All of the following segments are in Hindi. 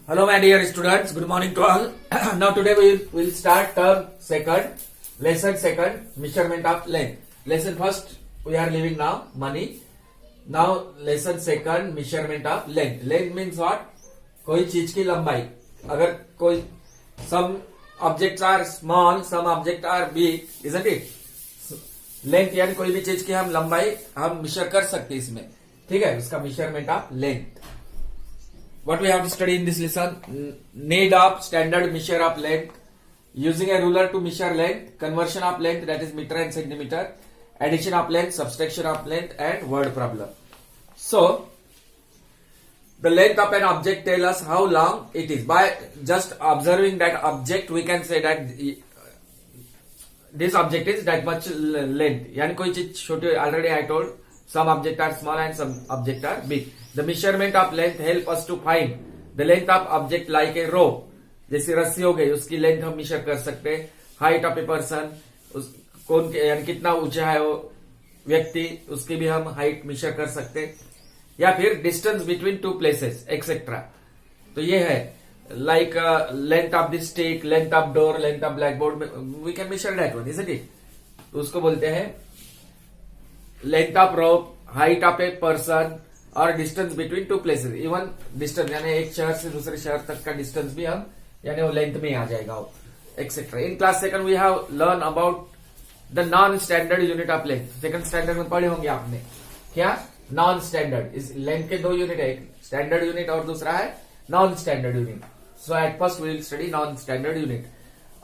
Hello my dear students, good morning to all. Now today we will start term second, lesson second, measurement of length. Lesson first we are leaving now, money. Now lesson second, measurement of length. Length means what? कोई चीज की लंबाई. अगर कोई some objects are small, some objects are big, isn't it? Length यानी कोई भी चीज की हम लंबाई हम measure कर सकते हैं इसमें. ठीक है, उसका measurement of length. What we have to study in this lesson? Need of standard measure of length, using a ruler to measure length, conversion of length, that is meter and centimeter, addition of length, subtraction of length, and word problem. So the length of an object tell us how long it is. By just observing that object we can say that this object is that much length. यानी कोई चीज छोटी, already I told some objects are small and some objects are big. The measurement of length help us to find the length of object like a rope. जैसे रस्सी हो गई, उसकी लेंथ हम मेजर कर सकते हैं. हाइट ऑफ ए पर्सन, कौन यानी कितना ऊंचा है वो व्यक्ति, उसकी भी हम हाइट मेजर कर सकते हैं. या फिर distance between two places etcetera. तो ये है like length of the stick, length of door, length of black board, we can measure that one, isn't it? तो उसको बोलते हैं length of rope, height of a person और distance between two places. Even distance यानी एक शहर से दूसरे शहर तक का डिस्टेंस भी हम यानी वो लेंथ में आ जाएगा etcetera. In class second we have learn about the non standard unit of length. Second standard में पढ़े होंगे आपने. क्या? Non standard. इस लेंथ के दो यूनिट है, एक स्टैंडर्ड यूनिट और दूसरा है non standard unit. So at first we will study non standard unit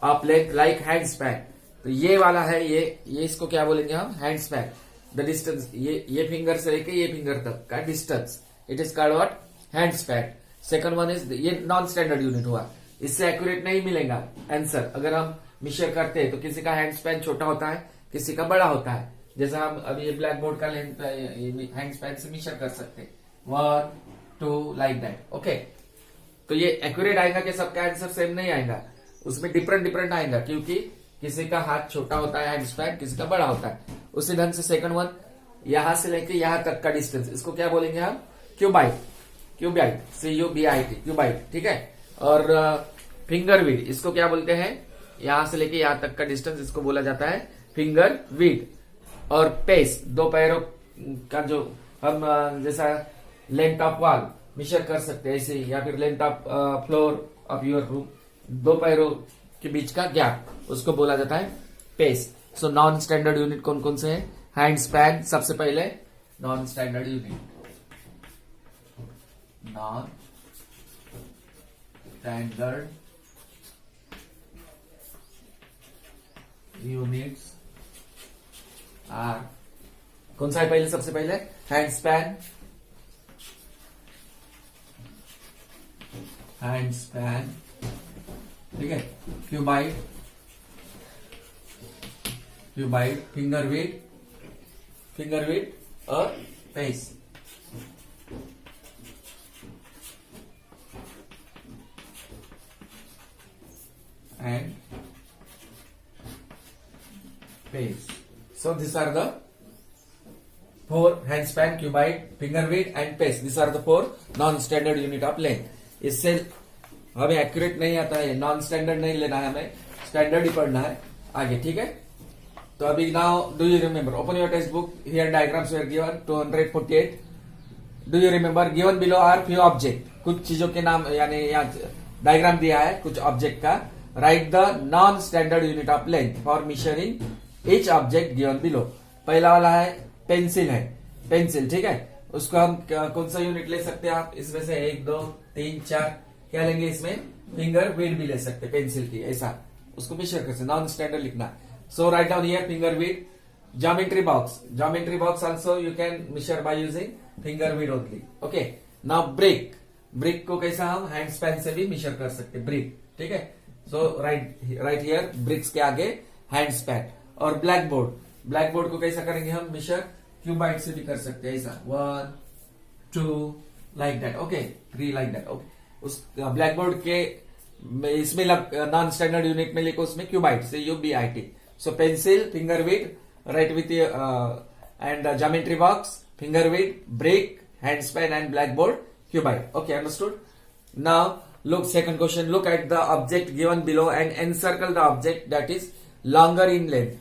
of length like hand span. तो ये वाला है, ये इसको क्या बोलेंगे हम? Hand span. द डिस्टेंस, ये फिंगर से लेके ये फिंगर तक का distance, it is called what? Hand span. Second one is, ये नॉन स्टैंडर्ड यूनिट हुआ. इससे एक्यूरेट नहीं मिलेगा आंसर अगर हम मेजर करते हैं. तो किसी का हैंड स्पैन छोटा होता है, किसी का बड़ा होता है. जैसा हम अभी ये ब्लैक बोर्ड का लेंथ हैंड स्पैन से मेजर कर सकते हैं, 1 2 लाइक दैट. ओके, तो ये एक्यूरेट आएगा कि सबका आंसर सेम नहीं आएगा, उसमें डिफरेंट आएगा, क्योंकि किसी का हाथ छोटा होता है हैंड स्पैन, किसी का बड़ा होता है. उसी ढंग से सेकंड वन, यहां से लेके यहां तक का डिस्टेंस, इसको क्या बोलेंगे हम? क्यूबाइट. Qubit, CUBIT, qubit. ठीक है. और फिंगर विड, इसको क्या बोलते हैं? यहां से लेके यहां तक का डिस्टेंस, इसको बोला जाता है फिंगर विड. और पेस, दो पैरों का जो हम जैसा लेंथ ऑफ वॉल मेजर कर सकते हैं ऐसे, या फिर length of floor of your room, दो पैरों के बीच का गैप, उसको बोला जाता है pace. So non standard unit कौन कौन से हैं? हैंड स्पैन सबसे पहले non standard unit. Non standard units are, कौन सा है पहले? सबसे पहले हैंड स्पैन. हैंड स्पैन, ठीक है. क्यूबाइट, फिंगर विड और pace. And pace. So these are the four: hand span, cuboid, finger width and pace. These are the four non-standard unit of length. इससे हमें एक्यूरेट नहीं आता है, नॉन स्टैंडर्ड नहीं लेना है, हमें स्टैंडर्ड ही पढ़ना है आगे. ठीक है. तो अभी now do you remember? Open your textbook. Here diagrams were given 248. Do you remember? Given below are few object. कुछ चीजों के नाम यानी यहाँ डायग्राम दिया है कुछ ऑब्जेक्ट का. Right the non standard unit of length for measuring each object given below. पहला वाला है पेंसिल, है पेंसिल. ठीक है. उसको हम कौन सा यूनिट ले सकते हैं आप? इसमें से 1 2 3 4 क्या लेंगे? इसमें फिंगर विड भी ले सकते पेंसिल की, ऐसा उसको मेजर कर सकते. नॉन स्टैंडर्ड लिखना. So write down here finger width. Geometry box also you can measure by using finger width only. Okay. Now brick को कैसा हम हैंड स्पैन से भी मेजर कर सकते ब्रिक. ठीक है. सो राइट हियर ब्रिक्स के आगे हैंड स्पैन. और ब्लैक बोर्ड को कैसा करेंगे हम मेजर? क्यूबाइट से भी कर सकते हैं, ऐसा 1 2 like that. Okay. 3 like that. Okay. उस ब्लैक बोर्ड के इसमें नॉन स्टैंडर्ड यूनिट में लिखो उसमें cubit, CUBIT. So pencil, finger width, right with and geometry box, finger width, brick, hand span and blackboard, cuboid. Okay, understood? Now look second question, look at the object given below and encircle the object that is longer in length.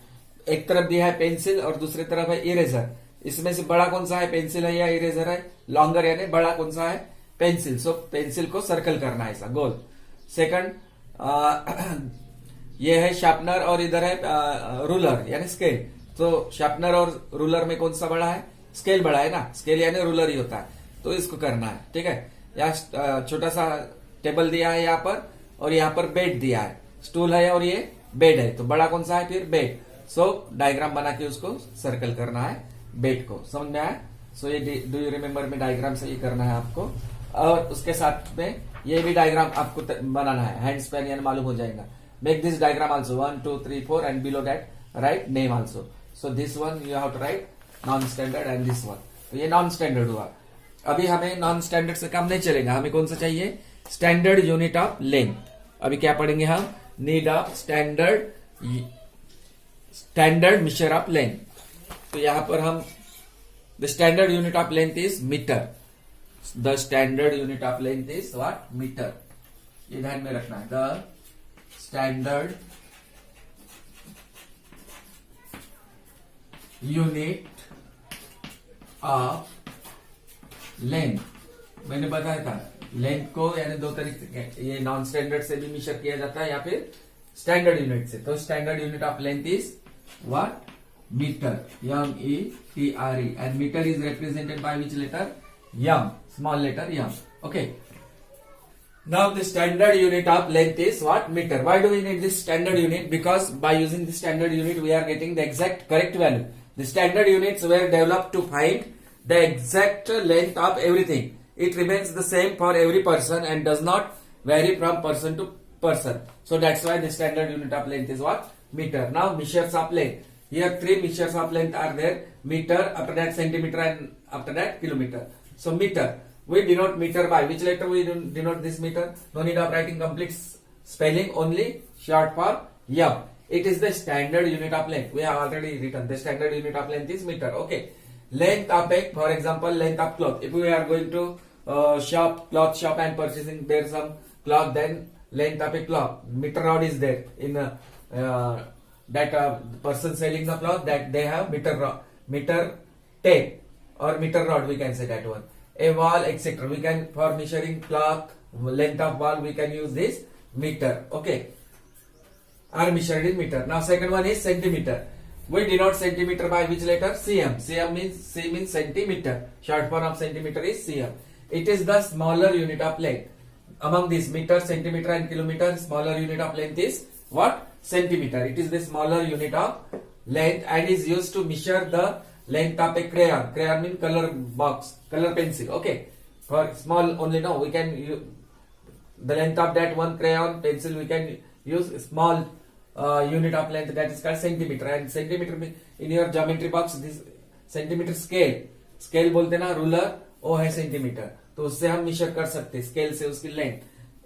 एक तरफ दिया है पेंसिल और दूसरी तरफ है इरेजर. इसमें से बड़ा कौन सा है, पेंसिल है या इरेजर है? लॉन्गर यानी बड़ा कौन सा है, पेंसिल. सो पेंसिल को सर्कल करना है ऐसा गोल. सेकंड ये है शार्पनर और इधर है रूलर यानी स्केल. तो शार्पनर और रूलर में कौन सा बड़ा है, स्केल बड़ा है ना, स्केल यानी रूलर ही होता है. तो इसको करना है, ठीक है. यहाँ छोटा सा टेबल दिया है यहाँ पर और यहाँ पर बेड दिया है, स्टूल है और ये बेड है. तो बड़ा कौन सा है फिर, बेड. सो डायग्राम बना के उसको सर्कल करना है बेड को. समझ में आया? सो ये डू यू रिमेम्बर में डायग्राम से ही करना है आपको. और उसके साथ में ये भी डायग्राम आपको बनाना है, हैंड स्पैन यानी मालूम हो जाएगा. Make this diagram also 1 2 3 4 and below that write name also. So this one you have to write non standard and this one. तो ये नॉन स्टैंडर्ड हुआ. अभी हमें नॉन स्टैंडर्ड से काम नहीं चलेगा, हमें कौन सा चाहिए, स्टैंडर्ड यूनिट ऑफ लेंथ. अभी क्या पढ़ेंगे हम, need of standard measure of length. तो यहां पर हम the standard unit of length is metre. The standard unit of length is what, metre. ये ध्यान में रखना है. The standard unit of length. मैंने बताया था लेंथ को यानी दो तरीके, ये नॉन स्टैंडर्ड से भी मेजर किया जाता है या फिर स्टैंडर्ड यूनिट से. तो standard unit of length is what, metre. METRE. And metre is represented by which letter, m, small letter m. Okay. Now the standard unit of length is what, meter. Why do we need this standard unit? Because by using the standard unit we are getting the exact correct value. The standard units were developed to find the exact length of everything. It remains the same for every person and does not vary from person to person. So that's why the standard unit of length is what, meter. Now measures of length. Here three measures of length are there. Meter, after that centimeter, and after that kilometer. So meter, we denote meter by which letter we denote this meter? No need of writing complete spelling, only short for m. It is the standard unit of length. We have already written the standard unit of length is meter. Okay. Length of a, for example, length of cloth. If we are going to cloth shop and purchasing there some cloth, then length of a cloth, meter rod is there in that person selling the cloth, that they have meter tape or meter rod, we can say that one. A wall, etc. We can, for measuring cloth length of wall, we can use this meter. Okay, are measured in meter. Now second one is centimeter. We denote centimeter by which letter, cm. C means centimeter. Short form of centimeter is cm. It is the smaller unit of length. Among these, meter, centimeter and kilometer, smaller unit of length is what, centimeter. It is the smaller unit of length and is used to measure the length of a crayon. Crayon means color box, color pencil. Okay, for small only, no, we can use the length of that one crayon pencil. We can use small unit of length, that is called centimeter. And centimeter in your geometry box, this centimeter scale बोलते ना, ruler वो है सेंटीमीटर. तो उससे हम मेजर कर सकते हैं स्केल से उसकी लेंथ.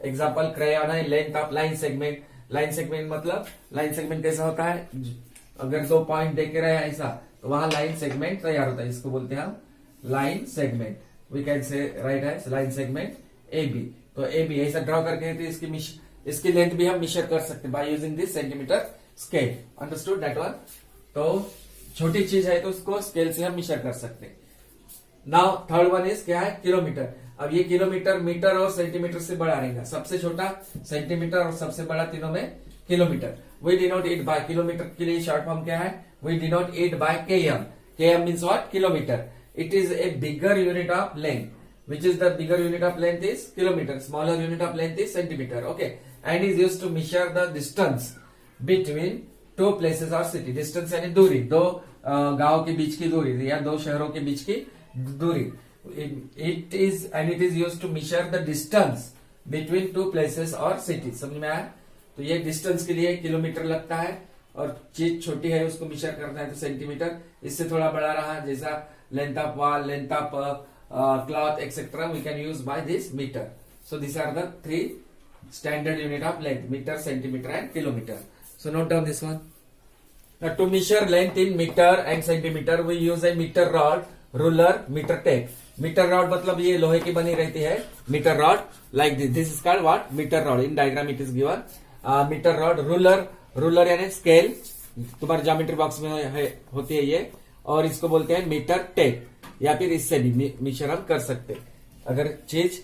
एग्जांपल क्रेयॉन है, length of line segment. Line segment मतलब, लाइन सेगमेंट कैसा होता है, अगर दो पॉइंट देखे रहे ऐसा तो वहां लाइन सेगमेंट तैयार होता है. इसको बोलते हैं हम line segment. We can say write है लाइन सेगमेंट AB. तो AB ऐसा ड्रॉ करके तो इसकी लेंथ भी हम मेजर कर सकते हैं by using this centimetre scale. Understood that one. तो छोटी चीज है तो उसको स्केल से हम मेजर कर सकते हैं. नाउ थर्ड वन इज क्या है, किलोमीटर. अब ये किलोमीटर मीटर और सेंटीमीटर से बड़ा रहेगा. सबसे छोटा सेंटीमीटर और सबसे बड़ा तीनों में kilometre. We denote it by, kilometre के लिए शॉर्ट फॉर्म क्या है, we denote it by km. km means what, kilometre. It is a bigger unit of length. Which is the bigger unit of length is kilometer. Smaller unit of length is centimeter. Okay, and is used to measure the distance between two places or city. Distance यानी दूरी, दो गांव के बीच की दूरी या दो शहरों के बीच की दूरी. It is used to measure the distance between two places or cities. समझ में आया? तो ये डिस्टेंस के लिए किलोमीटर लगता है और चीज छोटी है उसको मेजर करना है तो सेंटीमीटर. इससे थोड़ा बड़ा रहा जैसा length of wall, length of cloth, etc. we can use by this meter. So these are the three standard unit of length: meter, centimeter and kilometer. So note down this one. Now to measure length in meter and centimeter, we use a meter rod, ruler, meter tape. Metre rod मतलब ये लोहे की बनी रहती है, metre rod like this is called what, metre rod. In diagram it is given metre rod. Ruler, ruler यानी स्केल, तुम्हारे ज्योमेट्री बॉक्स में होती है ये, और इसको बोलते हैं मीटर टेप, या फिर इससे भी मेजर हम कर सकते हैं. अगर चीज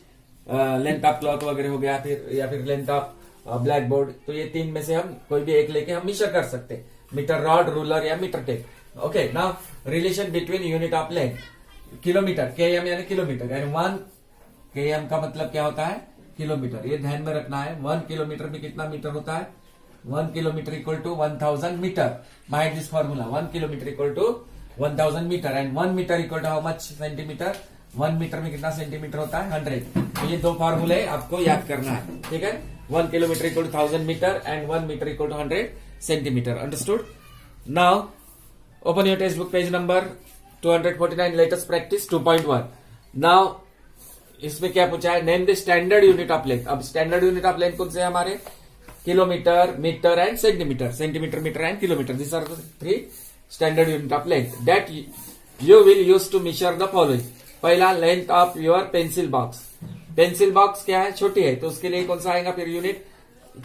लेंथ ऑफ क्लॉथ वगैरह हो गया, फिर या फिर लेंथ ऑफ ब्लैक बोर्ड, तो ये तीन में से हम कोई भी एक लेके हम मेजर कर सकते हैं, मीटर रॉड, रूलर या metre tape. Okay, now relation between unit of length, kilometre, km यानी किलोमीटर, एंड 1 km का मतलब क्या होता है, किलोमीटर. ये ध्यान में रखना है. 1 किलोमीटर में कितना मीटर होता है, 1 kilometre equal to 1000 metre. Mind this formula, 1 kilometre equal to 1000 metre, and 1 metre equal to how much centimetre. 1 metre में कितना सेंटीमीटर होता है, 100. तो ये दो फॉर्मूले आपको याद करना है, ठीक है. 1 kilometre equal to 1000 metre and 1 metre equal to 100 centimetre. Understood. Now open your textbook, page number 249. Latest practice 2.1. Now इसमें क्या पूछा है, name the standard unit of length. अब स्टैंडर्ड यूनिट ऑफ लेंथ कौन से हमारे, kilometre, metre and centimetre. Centimetre, metre and kilometre, this are the 3 standard unit of length that you will use to measure the following. पहला, length of your pencil box. Pencil box क्या है, छोटी है, तो उसके लिए कौन सा आएगा फिर यूनिट,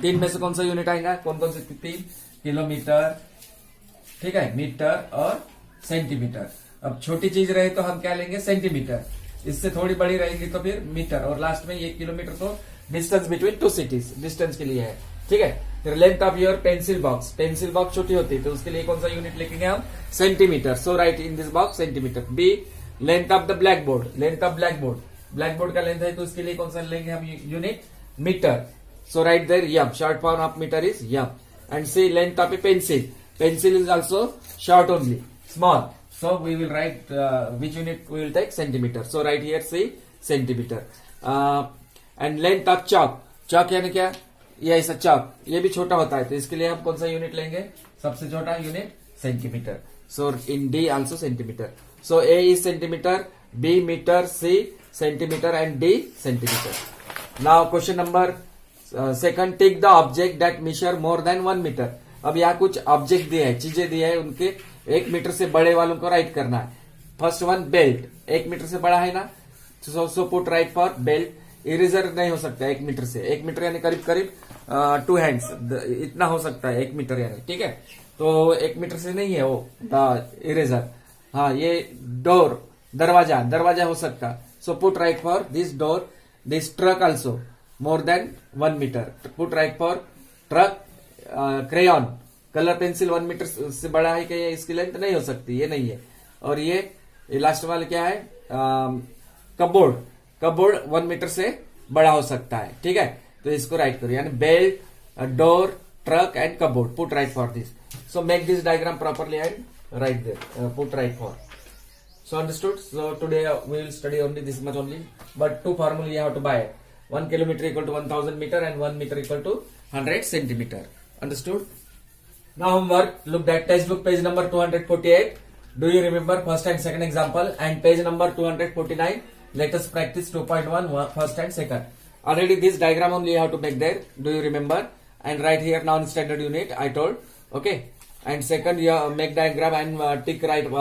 3 में से कौन सा यूनिट आएगा, कौन कौन से 3, किलोमीटर, ठीक है, मीटर और सेंटीमीटर. अब छोटी चीज रहे तो हम क्या लेंगे, सेंटीमीटर. इससे थोड़ी बड़ी रहेगी तो फिर मीटर, और लास्ट में 1 किलोमीटर तो डिस्टेंस बिटवीन 2 सिटीज, डिस्टेंस के लिए है, ठीक है. फिर length of your pencil box. Pencil box छोटी होती है तो उसके लिए कौन सा यूनिट लिखेंगे हम, centimetre. So write in this box centimetre. B, length of the blackboard. Length of black board, blackboard का लेंथ है तो उसके लिए कौन सा लेंगे हम unit, metre. So write there m, short form of metre is m. And C, length of a pencil. Pencil is also short only, small. So we will write which unit we will take, centimeter. So right here see centimeter. And length of chalk. Chalk यानी क्या, ये ऐसा chalk, ये भी छोटा होता है तो इसके लिए हम कौन सा यूनिट लेंगे, सबसे छोटा unit centimetre. So in D also centimeter. So A is centimeter, B meter, C centimeter and D centimeter. Now question number second, take the object that measure more than 1 meter. अब यहाँ कुछ ऑब्जेक्ट दिए हैं, चीजें दिए हैं, उनके 1 मीटर से बड़े वालों को राइट करना है. First one, belt. 1 मीटर से बड़ा है ना, सो put right for belt. Eraser नहीं हो सकता 1 मीटर से, 1 मीटर यानी करीब करीब 2 हैंड्स, इतना हो सकता है 1 मीटर यानी, ठीक है. तो 1 मीटर से नहीं है वो इरेजर. हाँ, ये डोर, दरवाजा, दरवाजा हो सकता. So put right for this door. This truck also more than 1 metre, put right for truck. Crayon, colour pencil 1 metre से बड़ा है क्या, इसकी लेंथ नहीं हो सकती, ये नहीं है. और ये लास्ट वाला क्या है, कपबोर्ड. कपबोर्ड 1 मीटर से बड़ा हो सकता है, ठीक है. तो इसको राइट करो, यानी belt, door, truck and cupboard. Put right for this. So make this diagram properly and write there, put right for. So understood. So today we will study only this much only, but 2 formula you have to buy. 1 kilometer equal to 1000 meter and 1 meter equal to 100 centimeter. Understood? Now homework. Look at textbook page number 248. Do you remember first and second example? And page number 249. Let us practice 2.1 first and second. Already this diagram only you have to make there. Do you remember? And right here non-standard unit I told. Okay. And second you make diagram and tick right.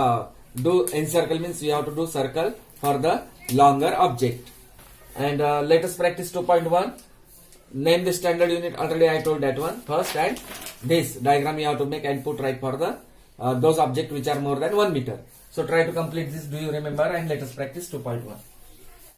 Do encircle means you have to do circle for the longer object. And let us practice 2.1. Name the standard unit. Already I told that one first, and this diagram you have to make and put right for the those objects which are more than 1 meter. So try to complete this. Do you remember? And let us practice 2.1.